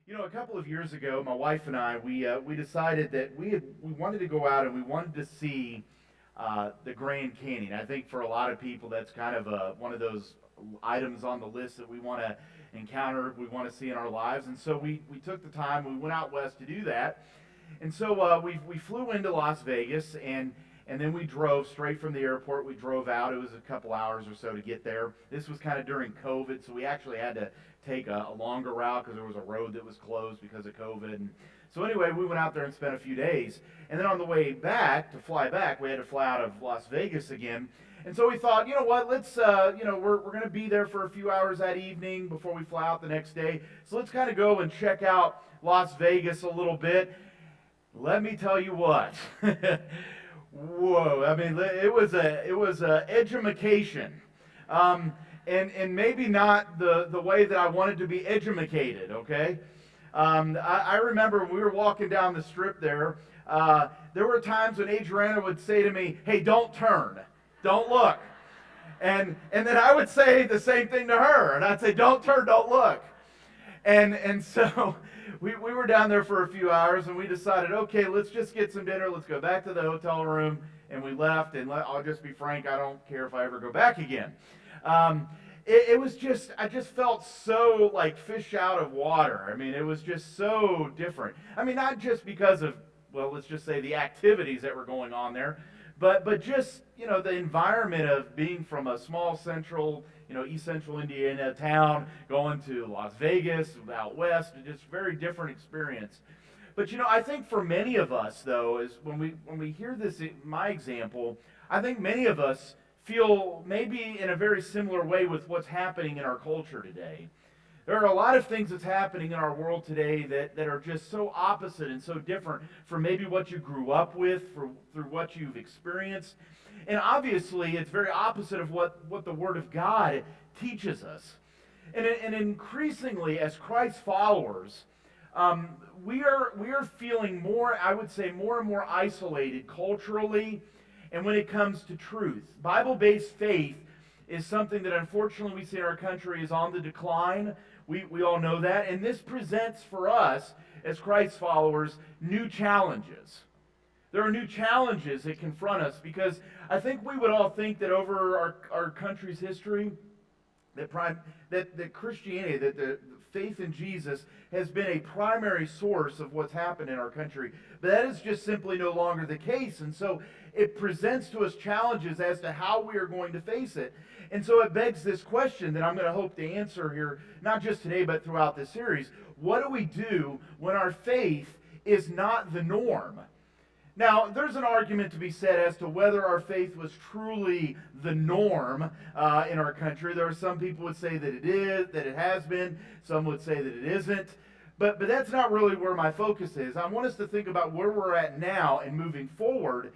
A couple of years ago, my wife and I, we decided that we wanted to go out and we wanted to see the Grand Canyon. I think for a lot of people, that's kind of one of those items on the list that we want to encounter, we want to see in our lives. And so we took the time, we went out west to do that. And so we flew into Las Vegas, and then we drove straight from the airport. We drove out. It was a couple hours or so to get there. This was kind of during COVID, so we actually had to take a longer route because there was a road that was closed because of COVID. And so anyway, we went out there and spent a few days. And then on the way back, to fly back, we had to fly out of Las Vegas again. And so we thought, you know what, let's, we're going to be there for a few hours that evening before we fly out the next day. So let's kind of go and check out Las Vegas a little bit. Let me tell you what. Whoa! I mean, it was a edumacation, and maybe not the way that I wanted to be edumacated. Okay, I remember when we were walking down the strip there. There were times when Adriana would say to me, "Hey, don't turn, don't look," and then I would say the same thing to her, and I'd say, "Don't turn, don't look," and so. We were down there for a few hours, and we decided, okay, let's just get some dinner. Let's go back to the hotel room, and we left. And I'll just be frank, I don't care if I ever go back again. It was just, I just felt so like fish out of water. I mean, it was just so different. I mean, not just because of, well, let's just say the activities that were going on there, but just, the environment of being from a small central, East Central Indiana town, going to Las Vegas, out west, just very different experience. But I think for many of us though, is when we hear this, my example, I think many of us feel maybe in a very similar way with what's happening in our culture today. There are a lot of things that's happening in our world today that are just so opposite and so different from maybe what you grew up with, through what you've experienced. And obviously, it's very opposite of what the Word of God teaches us. And increasingly, as Christ followers, we are feeling more, I would say, more and more isolated culturally and when it comes to truth. Bible-based faith is something that unfortunately we see in our country is on the decline. We all know that. And this presents for us, as Christ followers, new challenges. There are new challenges that confront us because I think we would all think that over our country's history, that Christianity, that the faith in Jesus has been a primary source of what's happened in our country. But that is just simply no longer the case. And so it presents to us challenges as to how we are going to face it. And so it begs this question that I'm going to hope to answer here, not just today, but throughout this series. What do we do when our faith is not the norm? Now, there's an argument to be said as to whether our faith was truly the norm in our country. There are some people would say that it is, that it has been. Some would say that it isn't. But that's not really where my focus is. I want us to think about where we're at now and moving forward.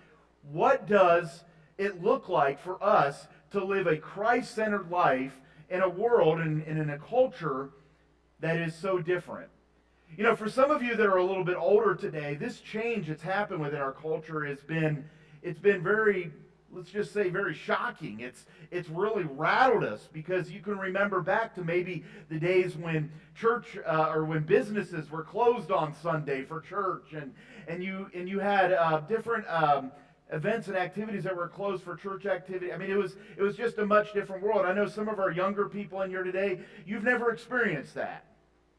What does it look like for us to live a Christ-centered life in a world and in a culture that is so different? For some of you that are a little bit older today, this change that's happened within our culture it's been very, let's just say, very shocking. It's really rattled us because you can remember back to maybe the days when church or when businesses were closed on Sunday for church, and you had different events and activities that were closed for church activity. I mean, it was just a much different world. I know some of our younger people in here today, you've never experienced that.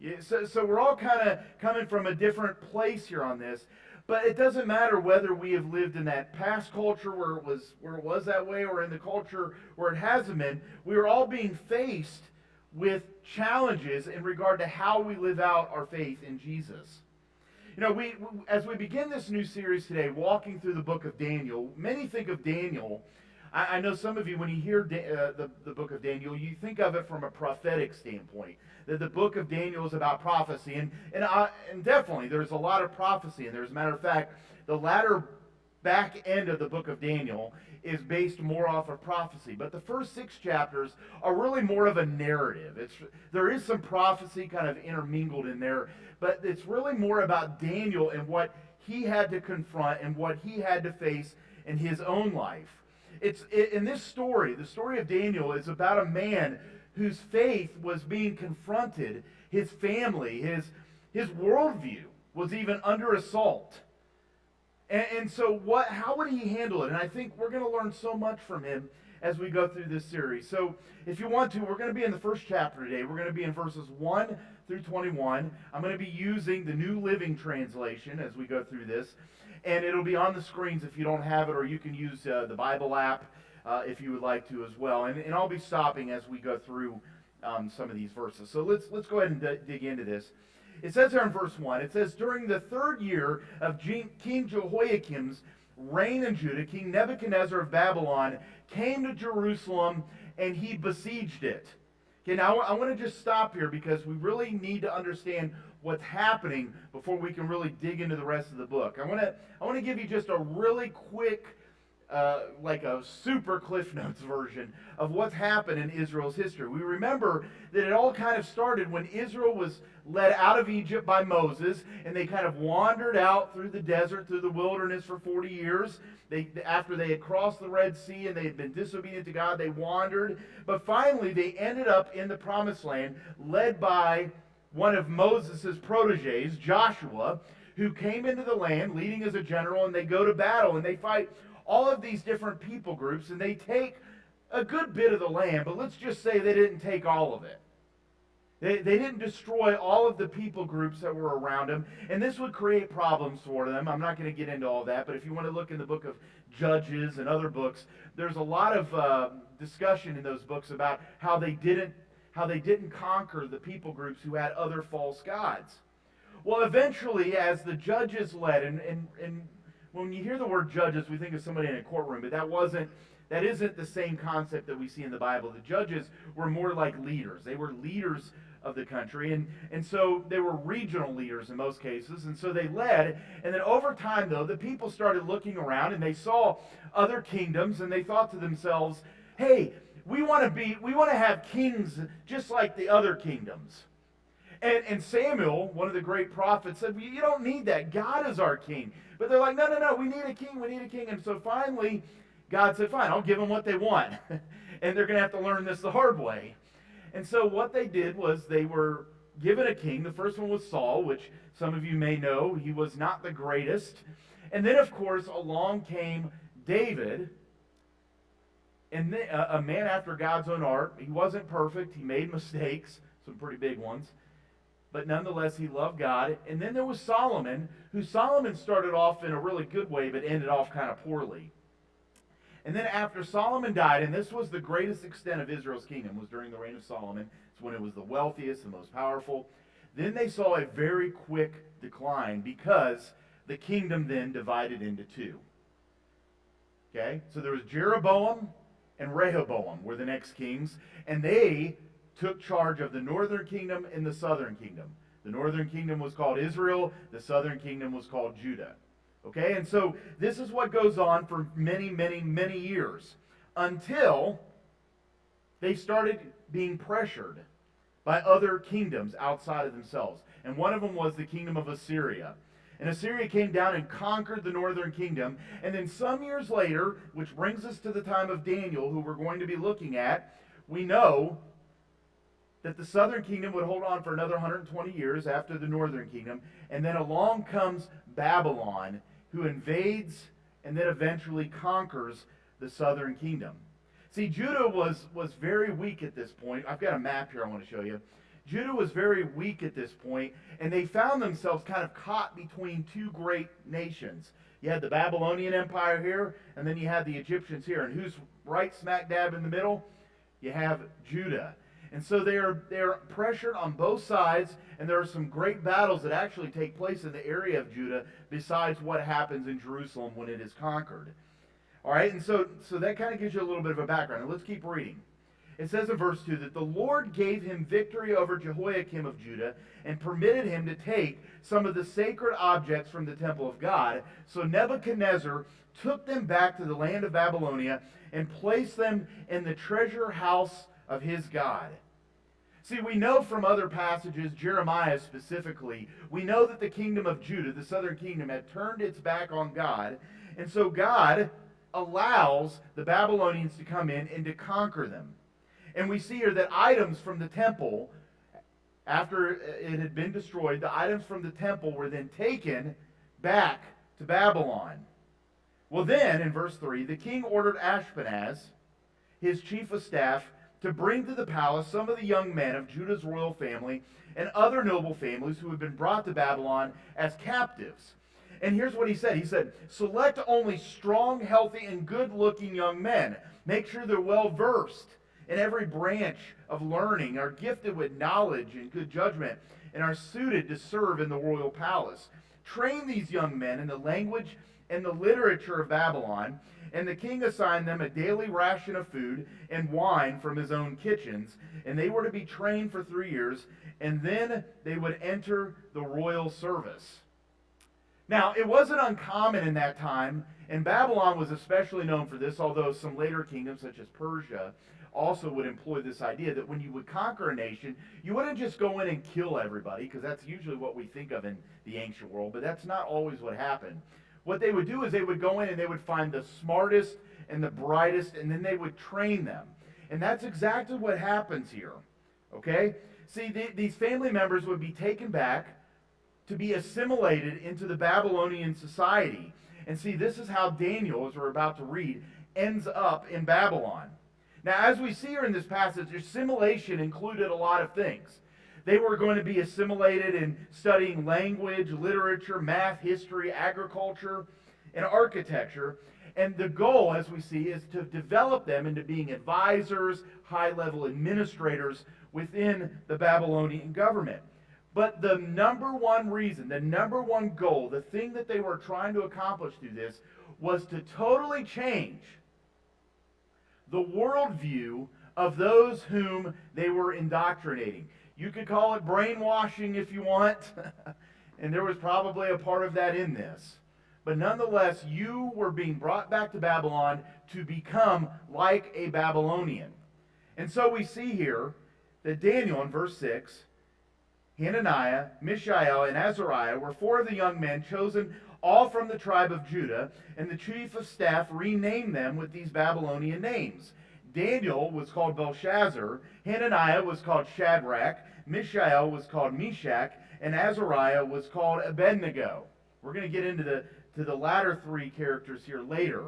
Yeah, so we're all kind of coming from a different place here on this, but it doesn't matter whether we have lived in that past culture where it was that way, or in the culture where it hasn't been. We are all being faced with challenges in regard to how we live out our faith in Jesus. We as we begin this new series today, walking through the book of Daniel, many think of Daniel. I know some of you, when you hear the book of Daniel, you think of it from a prophetic standpoint. That the book of Daniel is about prophecy, and definitely there's a lot of prophecy in there. As a matter of fact, the latter back end of the book of Daniel is based more off of prophecy. But the first 6 chapters are really more of a narrative. There is some prophecy kind of intermingled in there, but it's really more about Daniel and what he had to confront and what he had to face in his own life. In this story, the story of Daniel is about a man whose faith was being confronted, his family, His worldview was even under assault. And so how would he handle it? And I think we're going to learn so much from him as we go through this series. So if you want to, we're going to be in the first chapter today. We're going to be in verses 1 through 21. I'm going to be using the New Living Translation as we go through this. And it'll be on the screens if you don't have it, or you can use the Bible app if you would like to as well. And I'll be stopping as we go through some of these verses. So let's go ahead and dig into this. It says there in verse 1, it says, during the 3rd year of King Jehoiakim's reign in Judah, King Nebuchadnezzar of Babylon came to Jerusalem and he besieged it. Okay, now I want to just stop here because we really need to understand what's happening before we can really dig into the rest of the book. I want to give you just a really quick, like a super Cliff Notes version of what's happened in Israel's history. We remember that it all kind of started when Israel was led out of Egypt by Moses, and they kind of wandered out through the desert, through the wilderness for 40 years. After they had crossed the Red Sea and they had been disobedient to God, they wandered. But finally, they ended up in the Promised Land, led by one of Moses' proteges, Joshua, who came into the land leading as a general, and they go to battle, and they fight all of these different people groups, and they take a good bit of the land, but let's just say they didn't take all of it. They didn't destroy all of the people groups that were around them, and this would create problems for them. I'm not going to get into all that, but if you want to look in the book of Judges and other books, there's a lot of discussion in those books about how they didn't conquer the people groups who had other false gods. Well, eventually, as the judges led, and when you hear the word judges, we think of somebody in a courtroom, but that isn't the same concept that we see in the Bible. The judges were more like leaders. They were leaders of the country, and so they were regional leaders in most cases, and so they led, and then over time, though, the people started looking around, and they saw other kingdoms, and they thought to themselves, hey, we want to have kings just like the other kingdoms. And Samuel, one of the great prophets, said, you don't need that. God is our king. But they're like, no, we need a king. And so finally, God said, fine, I'll give them what they want. And they're going to have to learn this the hard way. And so what they did was they were given a king. The first one was Saul, which some of you may know. He was not the greatest. And then, of course, along came David, and a man after God's own heart. He wasn't perfect. He made mistakes, some pretty big ones. But nonetheless, he loved God. And then there was Solomon, who Solomon started off in a really good way, but ended off kind of poorly. And then after Solomon died, and this was the greatest extent of Israel's kingdom, was during the reign of Solomon. It's when it was the wealthiest, the most powerful. Then they saw a very quick decline because the kingdom then divided into two. Okay? So there was Jeroboam and Rehoboam were the next kings, and they took charge of the northern kingdom and the southern kingdom. The northern kingdom was called Israel. The southern kingdom was called Judah. Okay, and so this is what goes on for many, many, many years until they started being pressured by other kingdoms outside of themselves. And one of them was the kingdom of Assyria. And Assyria came down and conquered the northern kingdom. And then some years later, which brings us to the time of Daniel, who we're going to be looking at, we know that the southern kingdom would hold on for another 120 years after the northern kingdom. And then along comes Babylon, who invades and then eventually conquers the southern kingdom. See, Judah was very weak at this point. I've got a map here I want to show you. Judah was very weak at this point, and they found themselves kind of caught between two great nations. You had the Babylonian Empire here, and then you had the Egyptians here. And who's right smack dab in the middle? You have Judah. And so they're pressured on both sides, and there are some great battles that actually take place in the area of Judah besides what happens in Jerusalem when it is conquered. All right, and so that kind of gives you a little bit of a background. And let's keep reading. It says in verse 2 that the Lord gave him victory over Jehoiakim of Judah and permitted him to take some of the sacred objects from the temple of God. So Nebuchadnezzar took them back to the land of Babylonia and placed them in the treasure house of his God. See, we know from other passages, Jeremiah specifically, we know that the kingdom of Judah, the southern kingdom, had turned its back on God. And so God allows the Babylonians to come in and to conquer them. And we see here that items from the temple after it had been destroyed, the items from the temple were then taken back to Babylon. Well, then, in verse 3, the king ordered Ashpenaz, his chief of staff, to bring to the palace some of the young men of Judah's royal family and other noble families who had been brought to Babylon as captives. And here's what he said. He said, select only strong, healthy, and good-looking young men. Make sure they're well-versed in every branch of learning, are gifted with knowledge and good judgment, and are suited to serve in the royal palace. Train these young men in the language and the literature of Babylon, and the king assigned them a daily ration of food and wine from his own kitchens, and they were to be trained for 3 years, and then they would enter the royal service. Now, it wasn't uncommon in that time, and Babylon was especially known for this, although some later kingdoms, such as Persia, also would employ this idea that when you would conquer a nation, you wouldn't just go in and kill everybody, because that's usually what we think of in the ancient world, but that's not always what happened. What they would do is they would go in and they would find the smartest and the brightest, and then they would train them. And that's exactly what happens here. Okay? See, these family members would be taken back to be assimilated into the Babylonian society. And see, this is how Daniel, as we're about to read, ends up in Babylon. Now, as we see here in this passage, assimilation included a lot of things. They were going to be assimilated in studying language, literature, math, history, agriculture, and architecture. And the goal, as we see, is to develop them into being advisors, high-level administrators within the Babylonian government. But the number one reason, the number one goal, the thing that they were trying to accomplish through this was to totally change the worldview of those whom they were indoctrinating. You could call it brainwashing if you want, and there was probably a part of that in this. But nonetheless, you were being brought back to Babylon to become like a Babylonian. And so we see here that Daniel, in verse 6, Hananiah, Mishael, and Azariah were 4 of the young men chosen, all from the tribe of Judah, and the chief of staff renamed them with these Babylonian names. Daniel was called Belshazzar, Hananiah was called Shadrach, Mishael was called Meshach, and Azariah was called Abednego. We're going to get into the latter 3 characters here later.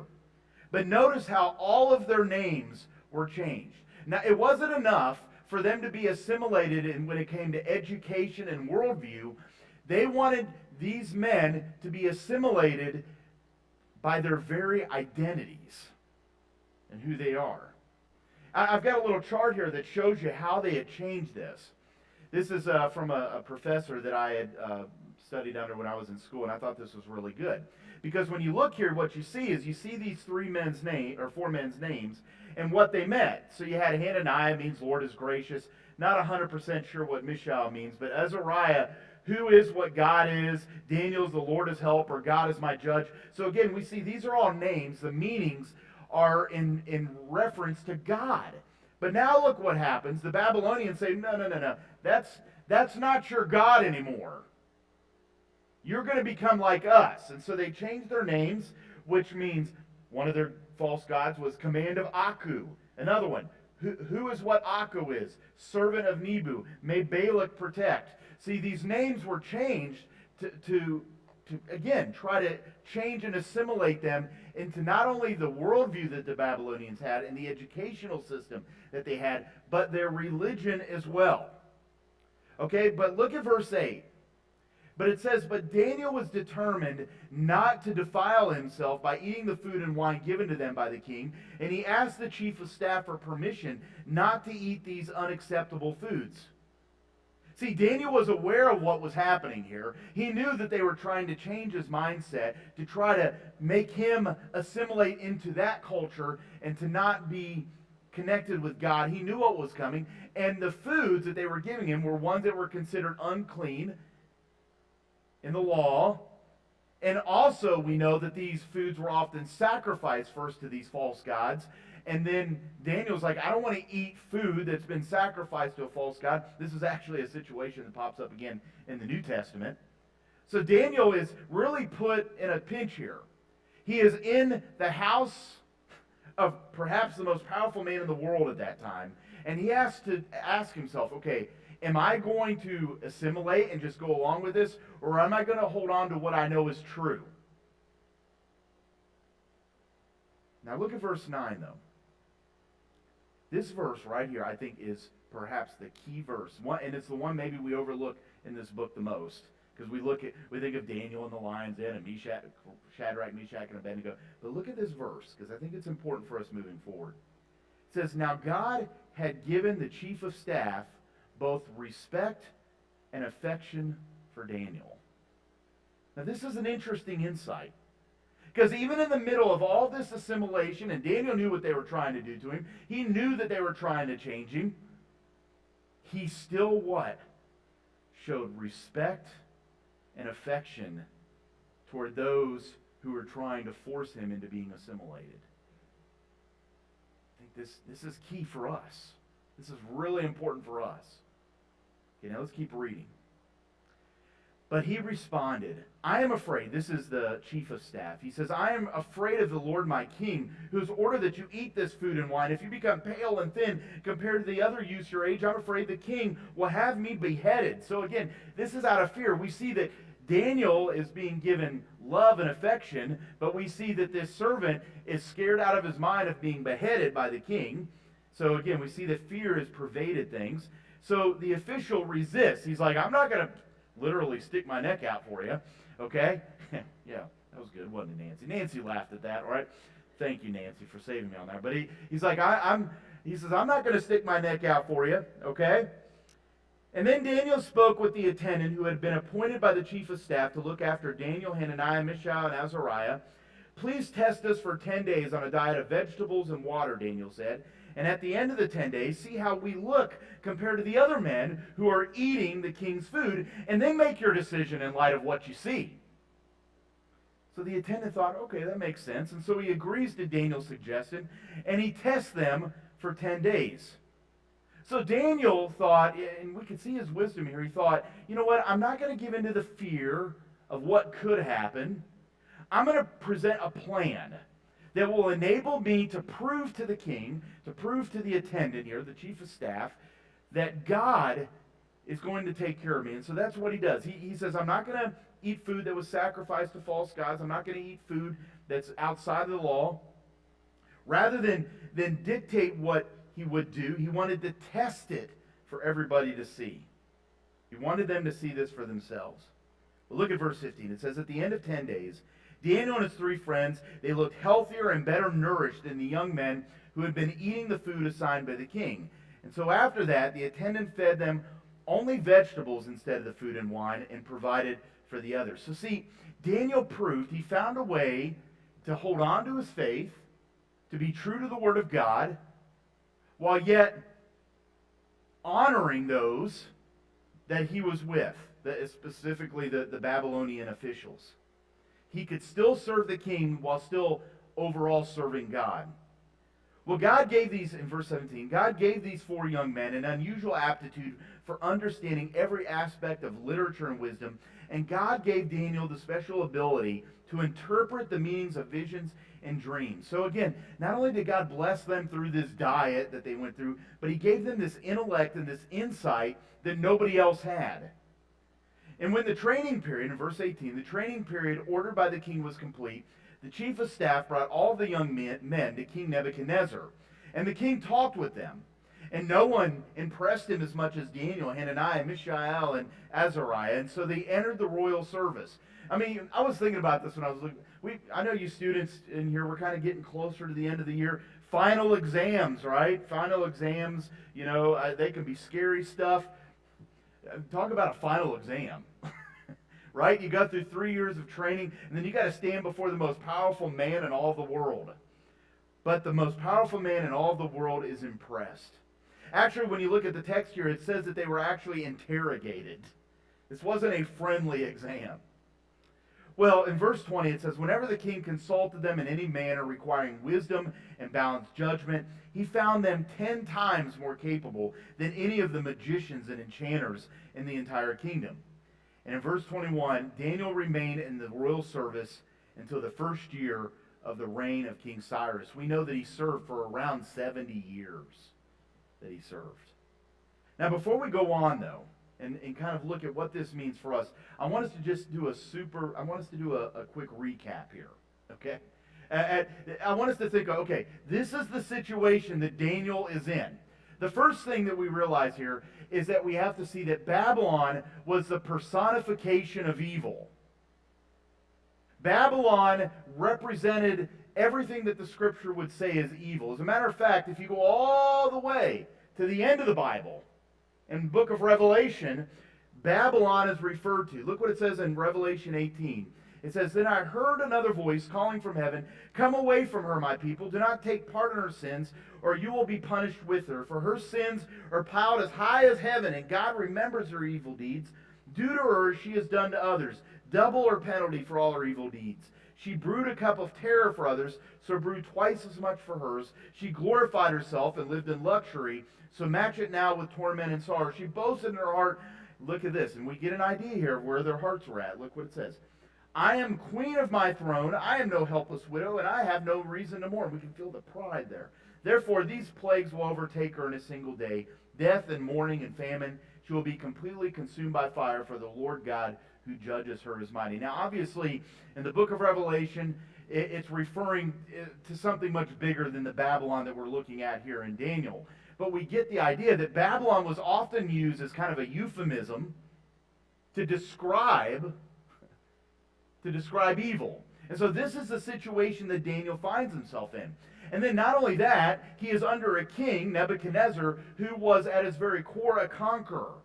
But notice how all of their names were changed. Now, it wasn't enough for them to be assimilated in when it came to education and worldview. They wanted these men to be assimilated by their very identities and who they are. I've got a little chart here that shows you how they had changed this. This is from a professor that I had studied under when I was in school, and I thought this was really good. Because when you look here, what you see is you see these 4 men's names and what they meant. So you had Hananiah, means Lord is gracious. Not 100% sure what Mishael means, but Azariah, who is what God is. Daniel's the Lord is help, or God is my judge. So again, we see these are all names. The meanings are in reference to God. But now look what happens. The Babylonians say, no. That's not your God anymore. You're going to become like us. And so they changed their names, which means one of their false gods was Command of Aku. Another one, who is what Aku is? Servant of Nebu. May Balak protect. See, these names were changed to again, try to change and assimilate them into not only the worldview that the Babylonians had and the educational system that they had, but their religion as well. Okay, but look at verse 8. But it says, but Daniel was determined not to defile himself by eating the food and wine given to them by the king, and he asked the chief of staff for permission not to eat these unacceptable foods. See, Daniel was aware of what was happening here. He knew that they were trying to change his mindset, to try to make him assimilate into that culture and to not be connected with God. He knew what was coming, and the foods that they were giving him were ones that were considered unclean in the law. And also we know that these foods were often sacrificed first to these false gods. And then Daniel's like, I don't want to eat food that's been sacrificed to a false god. This is actually a situation that pops up again in the New Testament. So Daniel is really put in a pinch here. He is in the house of perhaps the most powerful man in the world at that time. And he has to ask himself, okay, am I going to assimilate and just go along with this, or am I going to hold on to what I know is true? Now look at verse 9, though. This verse right here, I think, is perhaps the key verse. And it's the one maybe we overlook in this book the most. Because we think of Daniel and the lion's den and Shadrach, Meshach, and Abednego. But look at this verse, because I think it's important for us moving forward. It says, now God had given the chief of staff both respect and affection for Daniel. Now this is an interesting insight. Because even in the middle of all this assimilation, and Daniel knew what they were trying to do to him, he knew that they were trying to change him, he still what? Showed respect and affection toward those who were trying to force him into being assimilated. I think this is key for us. This is really important for us. Okay, now let's keep reading. But he responded, I am afraid. This is the chief of staff. He says, I am afraid of the Lord my king, who has ordered that you eat this food and wine. If you become pale and thin compared to the other youths your age, I'm afraid the king will have me beheaded. So again, this is out of fear. We see that Daniel is being given love and affection, but we see that this servant is scared out of his mind of being beheaded by the king. So again, we see that fear has pervaded things. So the official resists. He's like, I'm not going to literally stick my neck out for you, okay? Yeah, that was good, wasn't it, Nancy? Nancy laughed at that, all right? Thank you, Nancy, for saving me on that. But he's like, he says, I'm not going to stick my neck out for you, okay? And then Daniel spoke with the attendant who had been appointed by the chief of staff to look after Daniel, Hananiah, Mishael, and Azariah. Please test us for 10 days on a diet of vegetables and water, Daniel said. And at the end of the 10 days, see how we look compared to the other men who are eating the king's food, and then make your decision in light of what you see. So the attendant thought, okay, that makes sense. And so he agrees to Daniel's suggestion, and he tests them for 10 days. So Daniel thought, and we can see his wisdom here, he thought, you know what, I'm not going to give in to the fear of what could happen. I'm going to present a plan that will enable me to prove to the king, to prove to the attendant here, the chief of staff, that God is going to take care of me. And so that's what he does. He says, I'm not going to eat food that was sacrificed to false gods. I'm not going to eat food that's outside of the law. Rather than dictate what he would do, he wanted to test it for everybody to see. He wanted them to see this for themselves. Well, look at verse 15. It says, at the end of 10 days, Daniel and his 3 friends, they looked healthier and better nourished than the young men who had been eating the food assigned by the king. And so after that, the attendant fed them only vegetables instead of the food and wine and provided for the others. So see, Daniel proved he found a way to hold on to his faith, to be true to the word of God, while yet honoring those that he was with, specifically the Babylonian officials. He could still serve the king while still overall serving God. Well, God gave these, in verse 17, God gave these 4 young men an unusual aptitude for understanding every aspect of literature and wisdom, and God gave Daniel the special ability to interpret the meanings of visions and dreams. So again, not only did God bless them through this diet that they went through, but he gave them this intellect and this insight that nobody else had. And when the training period, in verse 18, the training period ordered by the king was complete, the chief of staff brought all the young men to King Nebuchadnezzar. And the king talked with them. And no one impressed him as much as Daniel, Hananiah, Mishael, and Azariah. And so they entered the royal service. I mean, I was thinking about this when I was looking. I know you students in here, we're kind of getting closer to the end of the year. Final exams, right? Final exams, you know, they can be scary stuff. Talk about a final exam, right? You got through 3 years of training, and then you got to stand before the most powerful man in all the world. But the most powerful man in all the world is impressed. Actually, when you look at the text here, it says that they were actually interrogated. This wasn't a friendly exam. Well, in verse 20, it says, whenever the king consulted them in any manner requiring wisdom and balanced judgment, he found them 10 times more capable than any of the magicians and enchanters in the entire kingdom. And in verse 21, Daniel remained in the royal service until the first year of the reign of King Cyrus. We know that he served for around 70 years. that he served. Now, before we go on, though, and kind of look at what this means for us, I want us to just do a quick recap here, okay? I want us to think, okay, this is the situation that Daniel is in. The first thing that we realize here is that we have to see that Babylon was the personification of evil. Babylon represented everything that the scripture would say is evil. As a matter of fact, if you go all the way to the end of the Bible, in the book of Revelation, Babylon is referred to. Look what it says in Revelation 18. It says, "Then I heard another voice calling from heaven, 'Come away from her, my people. Do not take part in her sins, or you will be punished with her. For her sins are piled as high as heaven, and God remembers her evil deeds. Due to her, she has done to others. Double her penalty for all her evil deeds. She brewed a cup of terror for others, so brewed twice as much for hers. She glorified herself and lived in luxury, so match it now with torment and sorrow. She boasted in her heart.'" Look at this, and we get an idea here of where their hearts were at. Look what it says. "I am queen of my throne. I am no helpless widow, and I have no reason to mourn." We can feel the pride there. "Therefore, these plagues will overtake her in a single day. Death and mourning and famine. She will be completely consumed by fire, for the Lord God who judges her is mighty." Now, obviously, in the book of Revelation, it's referring to something much bigger than the Babylon that we're looking at here in Daniel. But we get the idea that Babylon was often used as kind of a euphemism to describe evil. And so this is the situation that Daniel finds himself in. And then not only that, he is under a king, Nebuchadnezzar, who was at his very core a conqueror.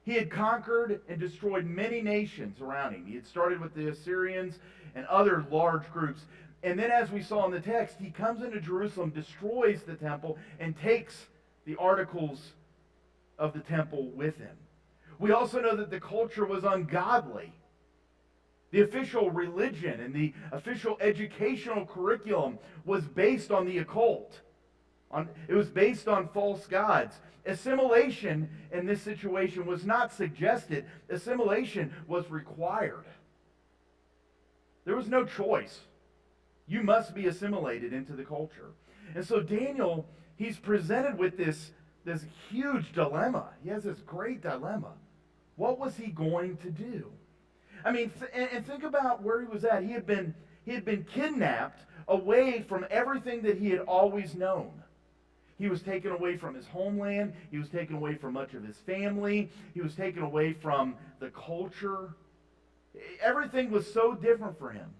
He had conquered and destroyed many nations around him. He had started with the Assyrians and other large groups. And then, as we saw in the text, he comes into Jerusalem, destroys the temple, and takes the articles of the temple with him. We also know that the culture was ungodly. The official religion and the official educational curriculum was based on the occult. It was based on false gods. Assimilation in this situation was not suggested. Assimilation was required. There was no choice. You must be assimilated into the culture. And so Daniel, he's presented with this huge dilemma. He has this great dilemma. What was he going to do? I mean, and think about where he was at. He had been kidnapped away from everything that he had always known. He was taken away from his homeland. He was taken away from much of his family. He was taken away from the culture. Everything was so different for him.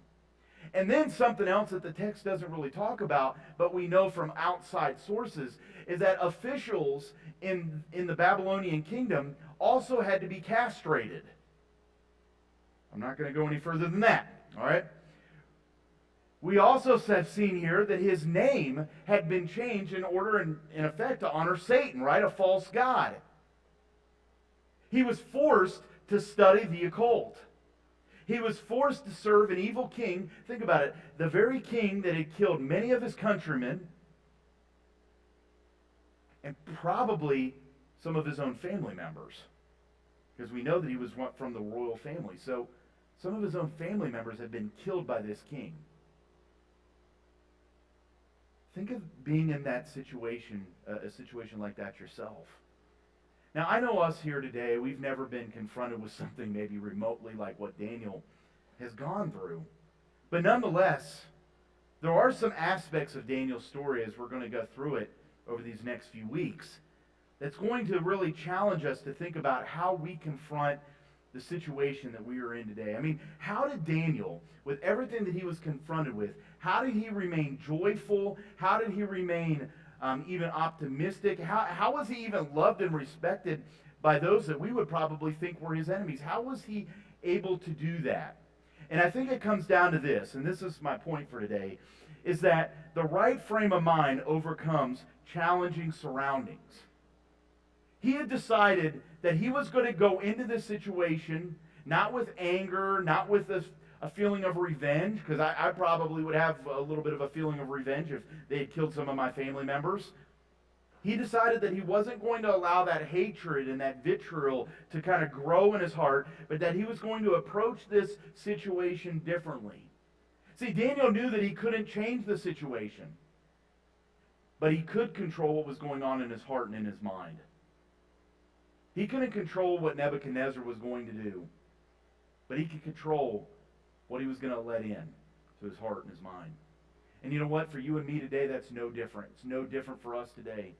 And then something else that the text doesn't really talk about, but we know from outside sources, is that officials in the Babylonian kingdom also had to be castrated. I'm not going to go any further than that, all right? We also have seen here that his name had been changed in order, in effect, to honor Satan, right? A false god. He was forced to study the occult. He was forced to serve an evil king. Think about it. The very king that had killed many of his countrymen and probably some of his own family members. Because we know that he was from the royal family. So some of his own family members had been killed by this king. Think of being in that situation, a situation like that yourself. Now, I know us here today, we've never been confronted with something maybe remotely like what Daniel has gone through. But nonetheless, there are some aspects of Daniel's story as we're going to go through it over these next few weeks that's going to really challenge us to think about how we confront the situation that we are in today. I mean, how did Daniel, with everything that he was confronted with, how did he remain joyful? How did he remain even optimistic? How was he even loved and respected by those that we would probably think were his enemies? How was he able to do that? And I think it comes down to this, and this is my point for today, is that the right frame of mind overcomes challenging surroundings. He had decided that he was going to go into this situation not with anger, not with a feeling of revenge, because I probably would have a little bit of a feeling of revenge if they had killed some of my family members. He decided that he wasn't going to allow that hatred and that vitriol to kind of grow in his heart, but that he was going to approach this situation differently. See, Daniel knew that he couldn't change the situation. but he could control what was going on in his heart and in his mind. He couldn't control what Nebuchadnezzar was going to do, but he could control what he was going to let in to his heart and his mind. And you know what? For you and me today, that's no different. It's no different for us today.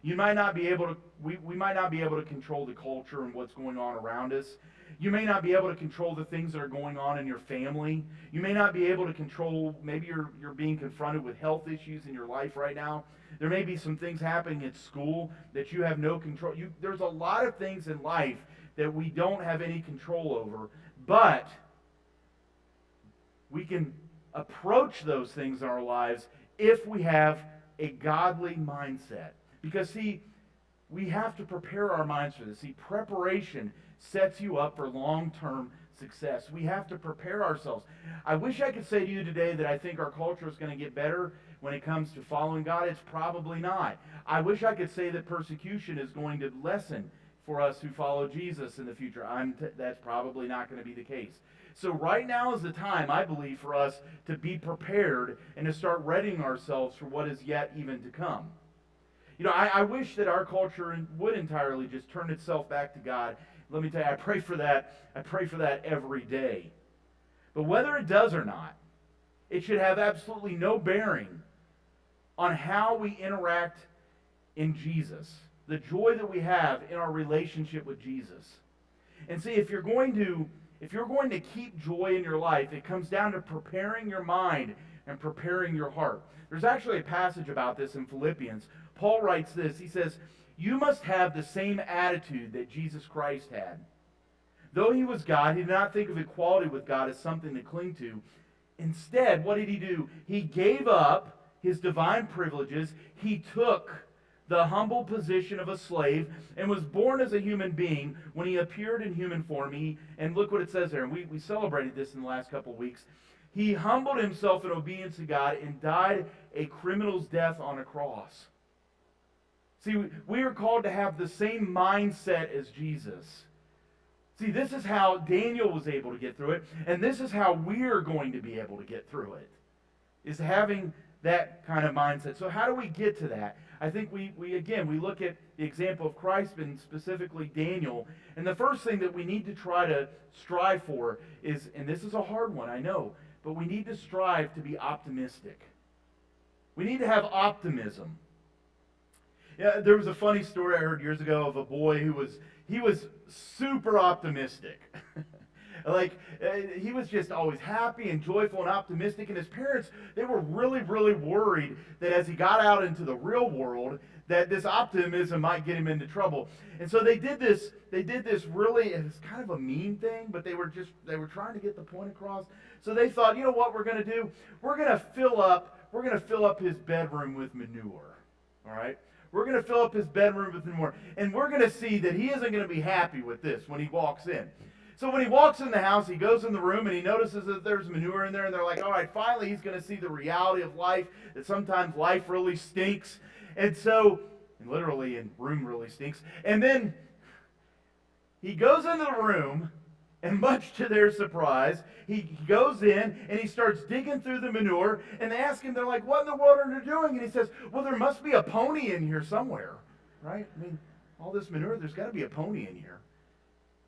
You might not be able to, we might not be able to control the culture and what's going on around us. You may not be able to control the things that are going on in your family. You may not be able to control, maybe you're being confronted with health issues in your life right now. There may be some things happening at school that you have no control. There's a lot of things in life that we don't have any control over, but we can approach those things in our lives if we have a godly mindset. Because, see, we have to prepare our minds for this. See, preparation sets you up for long-term success. We have to prepare ourselves. I wish I could say to you today that I think our culture is going to get better when it comes to following God. It's probably not. I wish I could say that persecution is going to lessen for us who follow Jesus in the future. That's probably not going to be the case. So right now is the time, I believe, for us to be prepared and to start readying ourselves for what is yet even to come. You know, I wish that our culture would entirely just turn itself back to God. Let me tell you, I pray for that. I pray for that every day. But whether it does or not, it should have absolutely no bearing on how we interact in Jesus, the joy that we have in our relationship with Jesus. And see, if you're going to keep joy in your life, it comes down to preparing your mind and preparing your heart. There's actually a passage about this in Philippians. Paul writes this. He says, "You must have the same attitude that Jesus Christ had. Though he was God, he did not think of equality with God as something to cling to. Instead, what did he do? He gave up his divine privileges. He took the humble position of a slave and was born as a human being. When he appeared in human form, and look what it says there, and we celebrated this in the last couple of weeks. He humbled himself in obedience to God and died a criminal's death on a cross." See, we are called to have the same mindset as Jesus. See, this is how Daniel was able to get through it, and this is how we are going to be able to get through it, is having that kind of mindset. So how do we get to that? I think we look at the example of Christ and specifically Daniel, and the first thing that we need to try to strive for is, and this is a hard one, I know, but we need to strive to be optimistic. We need to have optimism. Yeah, there was a funny story I heard years ago of a boy who was super optimistic. He was just always happy and joyful and optimistic, and his parents, they were really, really worried that as he got out into the real world, that this optimism might get him into trouble. And so they did this really, it's kind of a mean thing, but they were trying to get the point across. So they thought, you know what we're going to do? We're going to fill up his bedroom with manure. All right? We're going to fill up his bedroom with manure, and we're going to see that he isn't going to be happy with this when he walks in. So when he walks in the house, he goes in the room and he notices that there's manure in there, and they're like, all right, finally he's going to see the reality of life, that sometimes life really stinks. And so, literally, and room really stinks. And then he goes into the room, and much to their surprise, he goes in and he starts digging through the manure, and they ask him, they're like, what in the world are you doing? And he says, well, there must be a pony in here somewhere, right? I mean, all this manure, there's got to be a pony in here.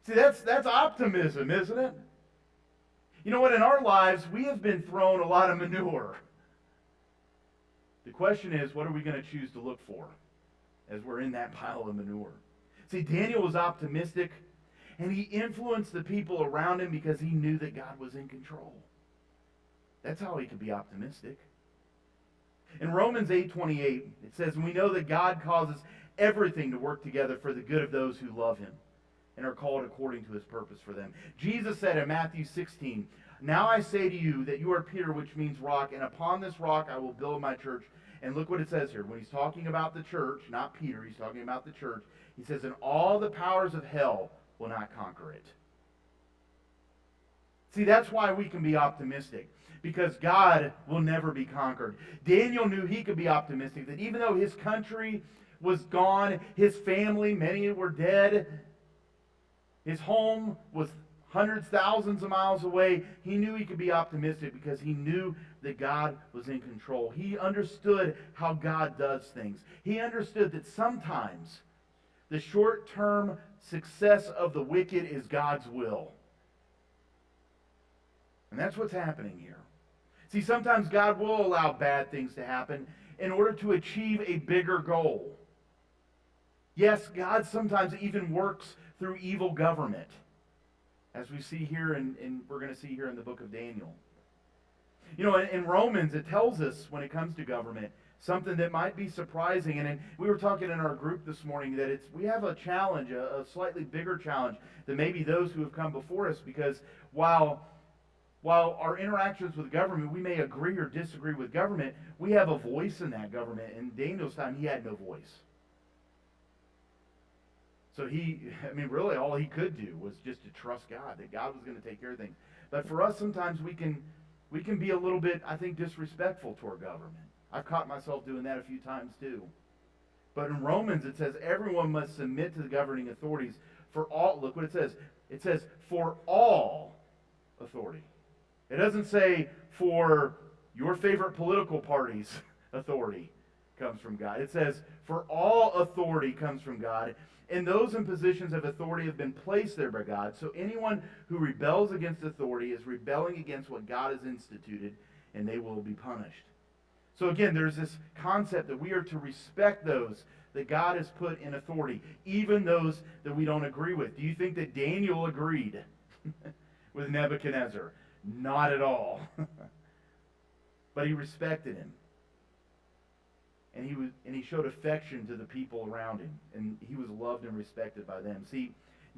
See, that's optimism, isn't it? You know what? In our lives, we have been thrown a lot of manure. The question is, what are we going to choose to look for as we're in that pile of manure? See, Daniel was optimistic, and he influenced the people around him because he knew that God was in control. That's how he could be optimistic. In Romans 8:28, it says, we know that God causes everything to work together for the good of those who love him and are called according to his purpose for them. Jesus said in Matthew 16, now I say to you that you are Peter, which means rock, and upon this rock I will build my church. And look what it says here. When he's talking about the church, not Peter, he's talking about the church. He says, and all the powers of hell will not conquer it. See, that's why we can be optimistic, because God will never be conquered. Daniel knew he could be optimistic, that even though his country was gone, his family, many were dead, his home was hundreds, thousands of miles away, he knew he could be optimistic because he knew that God was in control. He understood how God does things. He understood that sometimes the short-term success of the wicked is God's will. And that's what's happening here. See, sometimes God will allow bad things to happen in order to achieve a bigger goal. Yes, God sometimes even works through evil government, as we see here, and we're going to see here in the book of Daniel. You know, in Romans, it tells us when it comes to government, something that might be surprising. And we were talking in our group this morning that we have a challenge, a slightly bigger challenge than maybe those who have come before us, because while our interactions with government, we may agree or disagree with government, we have a voice in that government. In Daniel's time, he had no voice. So really all he could do was just to trust God, that God was going to take care of things. But for us, sometimes we can be a little bit, I think, disrespectful toward government. I've caught myself doing that a few times too. But in Romans, it says everyone must submit to the governing authorities for all. Look what it says. It says for all authority. It doesn't say for your favorite political party's authority comes from God. It says for all authority comes from God, and those in positions of authority have been placed there by God. So anyone who rebels against authority is rebelling against what God has instituted, and they will be punished. So again, there's this concept that we are to respect those that God has put in authority, even those that we don't agree with. Do you think that Daniel agreed with Nebuchadnezzar? Not at all. But he respected him. And he showed affection to the people around him. And he was loved and respected by them. See,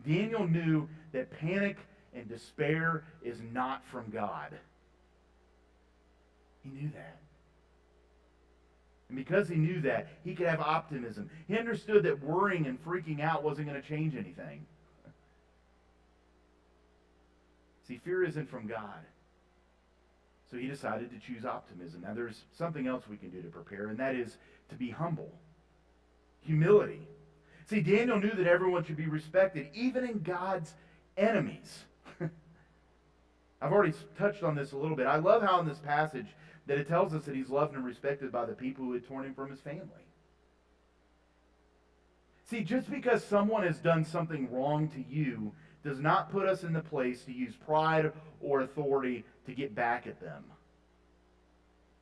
Daniel knew that panic and despair is not from God. He knew that. And because he knew that, he could have optimism. He understood that worrying and freaking out wasn't going to change anything. See, fear isn't from God. So he decided to choose optimism. Now there's something else we can do to prepare, and that is to be humble. Humility. See, Daniel knew that everyone should be respected, even in God's enemies. I've already touched on this a little bit. I love how in this passage that it tells us that he's loved and respected by the people who had torn him from his family. See, just because someone has done something wrong to you does not put us in the place to use pride or authority to get back at them.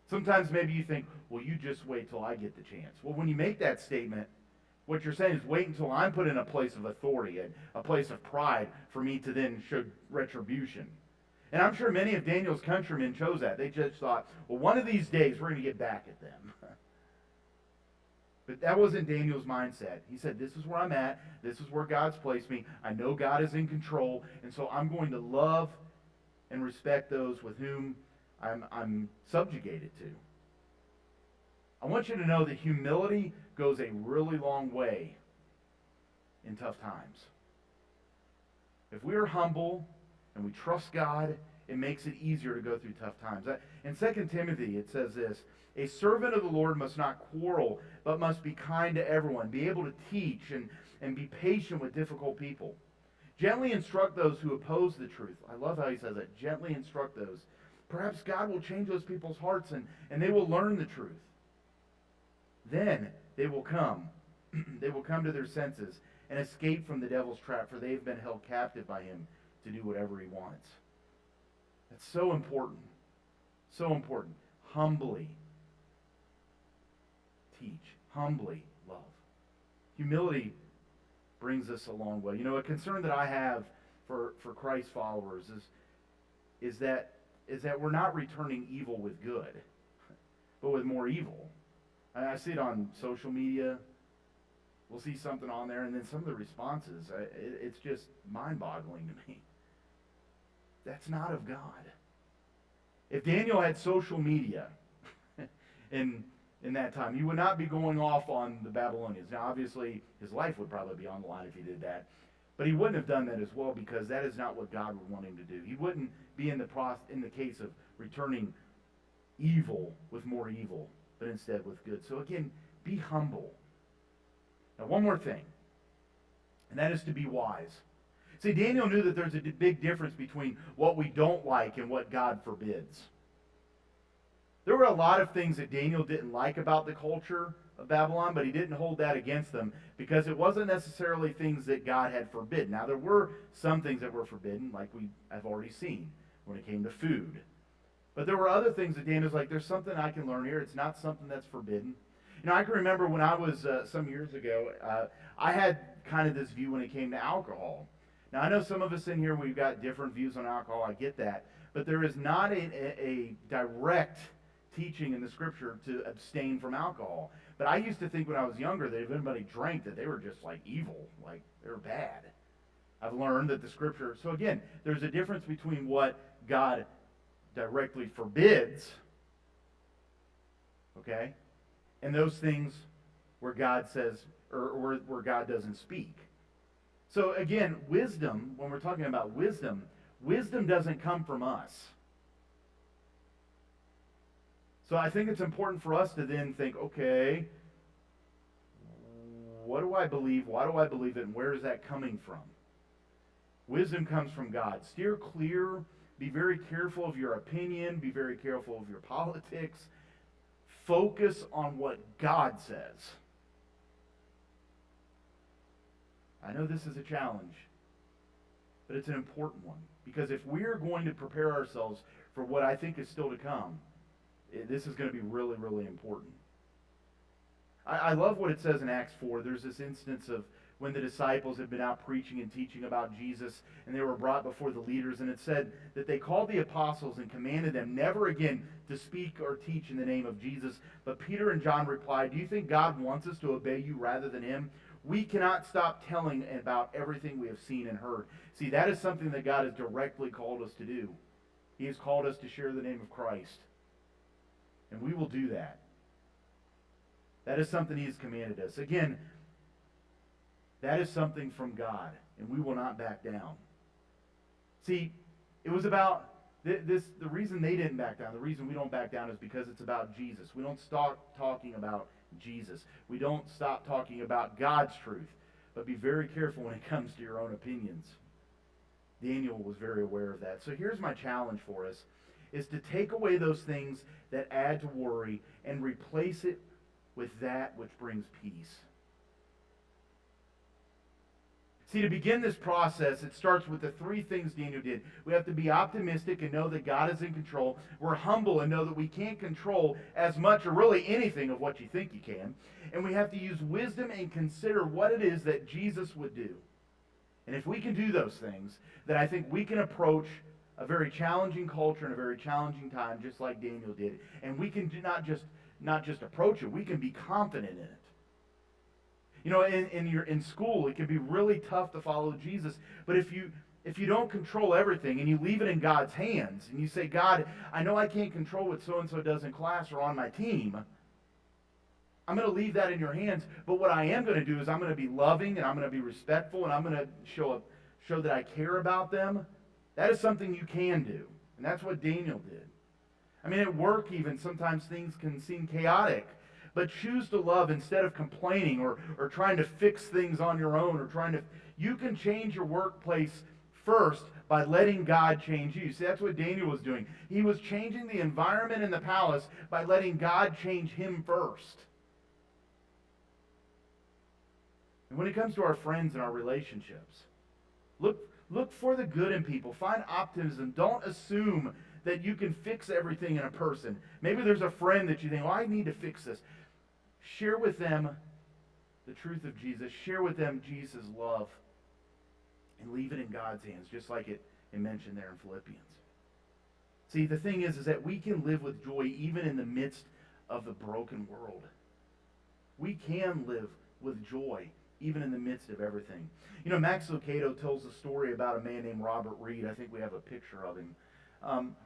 Sometimes maybe you think, well, you just wait till I get the chance. Well, when you make that statement, what you're saying is wait until I'm put in a place of authority, a place of pride, for me to then show retribution. And I'm sure many of Daniel's countrymen chose that. They just thought, well, one of these days we're going to get back at them. But that wasn't Daniel's mindset. He said, this is where I'm at. This is where God's placed me. I know God is in control. And so I'm going to love and respect those with whom I'm subjugated to. I want you to know that humility goes a really long way in tough times. If we are humble and we trust God, it makes it easier to go through tough times. In 2 Timothy, it says this: a servant of the Lord must not quarrel, but must be kind to everyone, be able to teach, and be patient with difficult people. Gently instruct those who oppose the truth. I love how he says that. Gently instruct those. Perhaps God will change those people's hearts, and they will learn the truth. Then they will come. They will come to their senses and escape from the devil's trap, for they have been held captive by him to do whatever he wants. That's so important. So important. Humbly teach. Humbly love. Humility brings us a long way. You know, a concern that I have for Christ followers is that we're not returning evil with good, but with more evil. I see it on social media. We'll see something on there, and then some of the responses, it's just mind-boggling to me. That's not of God. If Daniel had social media in that time, he would not be going off on the Babylonians. Now, obviously, his life would probably be on the line if he did that. But he wouldn't have done that as well, because that is not what God would want him to do. He wouldn't be in the case of returning evil with more evil, but instead with good. So again, be humble. Now, one more thing, and that is to be wise. See, Daniel knew that there's a big difference between what we don't like and what God forbids. There were a lot of things that Daniel didn't like about the culture of Babylon, but he didn't hold that against them because it wasn't necessarily things that God had forbidden. Now, there were some things that were forbidden, like we have already seen when it came to food. But there were other things that Daniel's like, there's something I can learn here. It's not something that's forbidden. You know, I can remember when I was, some years ago, I had kind of this view when it came to alcohol. Now, I know some of us in here, we've got different views on alcohol. I get that. But there is not a direct teaching in the scripture to abstain from alcohol. But I used to think when I was younger that if anybody drank that they were just like evil, like they were bad. I've learned that the scripture, so again, there's a difference between what God directly forbids, okay, and those things where God says, or where God doesn't speak. So again, wisdom, when we're talking about wisdom, wisdom doesn't come from us. So I think it's important for us to then think, okay, what do I believe? Why do I believe it? And where is that coming from? Wisdom comes from God. Steer clear. Be very careful of your opinion. Be very careful of your politics. Focus on what God says. I know this is a challenge, but it's an important one. Because if we're going to prepare ourselves for what I think is still to come, this is going to be really, really important. I love what it says in Acts 4. There's this instance of when the disciples had been out preaching and teaching about Jesus, and they were brought before the leaders, and it said that they called the apostles and commanded them never again to speak or teach in the name of Jesus. But Peter and John replied, "Do you think God wants us to obey you rather than him? We cannot stop telling about everything we have seen and heard." See, that is something that God has directly called us to do. He has called us to share the name of Christ. And we will do that. That is something he has commanded us. Again, that is something from God, and we will not back down. See, it was about this. The reason they didn't back down, the reason we don't back down is because it's about Jesus. We don't stop talking about Jesus. We don't stop talking about God's truth. But be very careful when it comes to your own opinions. Daniel was very aware of that. So here's my challenge for us, is to take away those things that add to worry and replace it with that which brings peace. See, to begin this process, it starts with the three things Daniel did. We have to be optimistic and know that God is in control. We're humble and know that we can't control as much or really anything of what you think you can. And we have to use wisdom and consider what it is that Jesus would do. And if we can do those things, then I think we can approach a very challenging culture and a very challenging time, just like Daniel did. And we can not just approach it, we can be confident in it. You know, in school, it can be really tough to follow Jesus. But if you don't control everything and you leave it in God's hands, and you say, God, I know I can't control what so-and-so does in class or on my team, I'm going to leave that in your hands. But what I am going to do is I'm going to be loving, and I'm going to be respectful, and I'm going to show that I care about them. That is something you can do. And that's what Daniel did. I mean, at work even, sometimes things can seem chaotic. But choose to love instead of complaining or trying to fix things on your own, or you can change your workplace first by letting God change you. See, that's what Daniel was doing. He was changing the environment in the palace by letting God change him first. And when it comes to our friends and our relationships, look for the good in people. Find optimism. Don't assume that you can fix everything in a person. Maybe there's a friend that you think, I need to fix this. Share with them the truth of Jesus. Share with them Jesus' love. And leave it in God's hands, just like it mentioned there in Philippians. See, the thing is that we can live with joy even in the midst of the broken world. We can live with joy even in the midst of everything. You know, Max Lucado tells a story about a man named Robert Reed. I think we have a picture of him.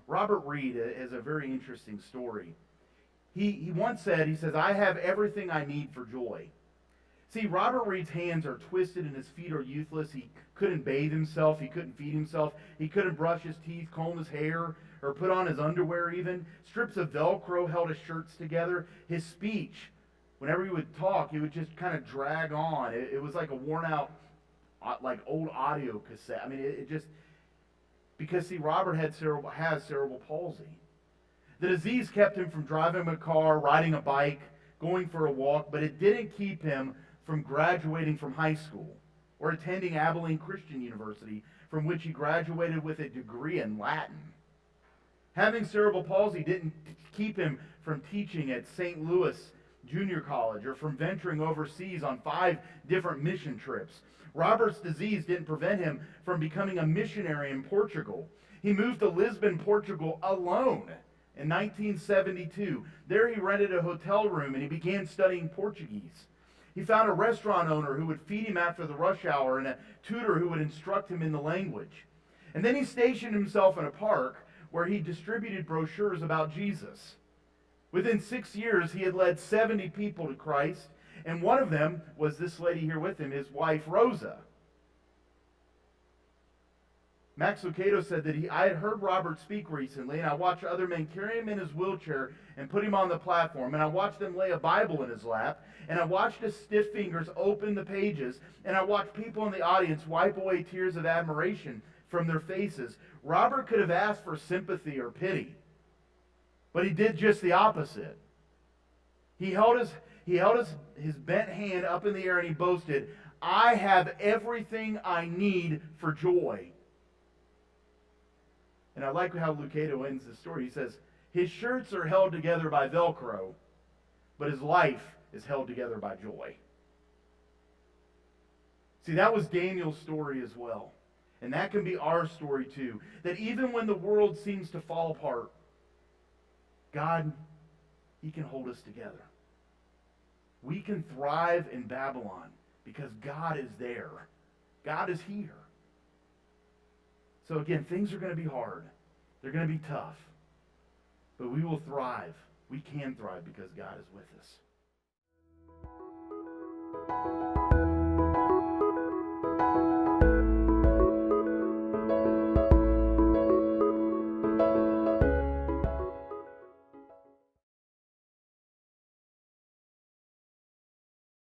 Robert Reed is a very interesting story. He once said, he says, I have everything I need for joy. See, Robert Reed's hands are twisted and his feet are useless. He couldn't bathe himself. He couldn't feed himself. He couldn't brush his teeth, comb his hair, or put on his underwear even. Strips of Velcro held his shirts together. His speech, whenever he would talk, he would just kind of drag on. It was like a worn out like old audio cassette. I mean, it just, because see, Robert has cerebral palsy. The disease kept him from driving a car, riding a bike, going for a walk, but it didn't keep him from graduating from high school or attending Abilene Christian University, from which he graduated with a degree in Latin. Having cerebral palsy didn't keep him from teaching at St. Louis Junior College or from venturing overseas on 5 different mission trips. Robert's disease didn't prevent him from becoming a missionary in Portugal. He moved to Lisbon, Portugal alone in 1972. There he rented a hotel room and he began studying Portuguese. He found a restaurant owner who would feed him after the rush hour and a tutor who would instruct him in the language. And then he stationed himself in a park where he distributed brochures about Jesus. Within 6 years, he had led 70 people to Christ, and one of them was this lady here with him, his wife, Rosa. Max Lucado said that I had heard Robert speak recently, and I watched other men carry him in his wheelchair and put him on the platform, and I watched them lay a Bible in his lap, and I watched his stiff fingers open the pages, and I watched people in the audience wipe away tears of admiration from their faces. Robert could have asked for sympathy or pity, but he did just the opposite. He held his bent hand up in the air and he boasted, "I have everything I need for joy." And I like how Lucado ends the story. He says, his shirts are held together by Velcro, but his life is held together by joy. See, that was Daniel's story as well. And that can be our story too. That even when the world seems to fall apart, God, He can hold us together. We can thrive in Babylon because God is there. God is here. So again, things are going to be hard. They're going to be tough. But we will thrive. We can thrive because God is with us.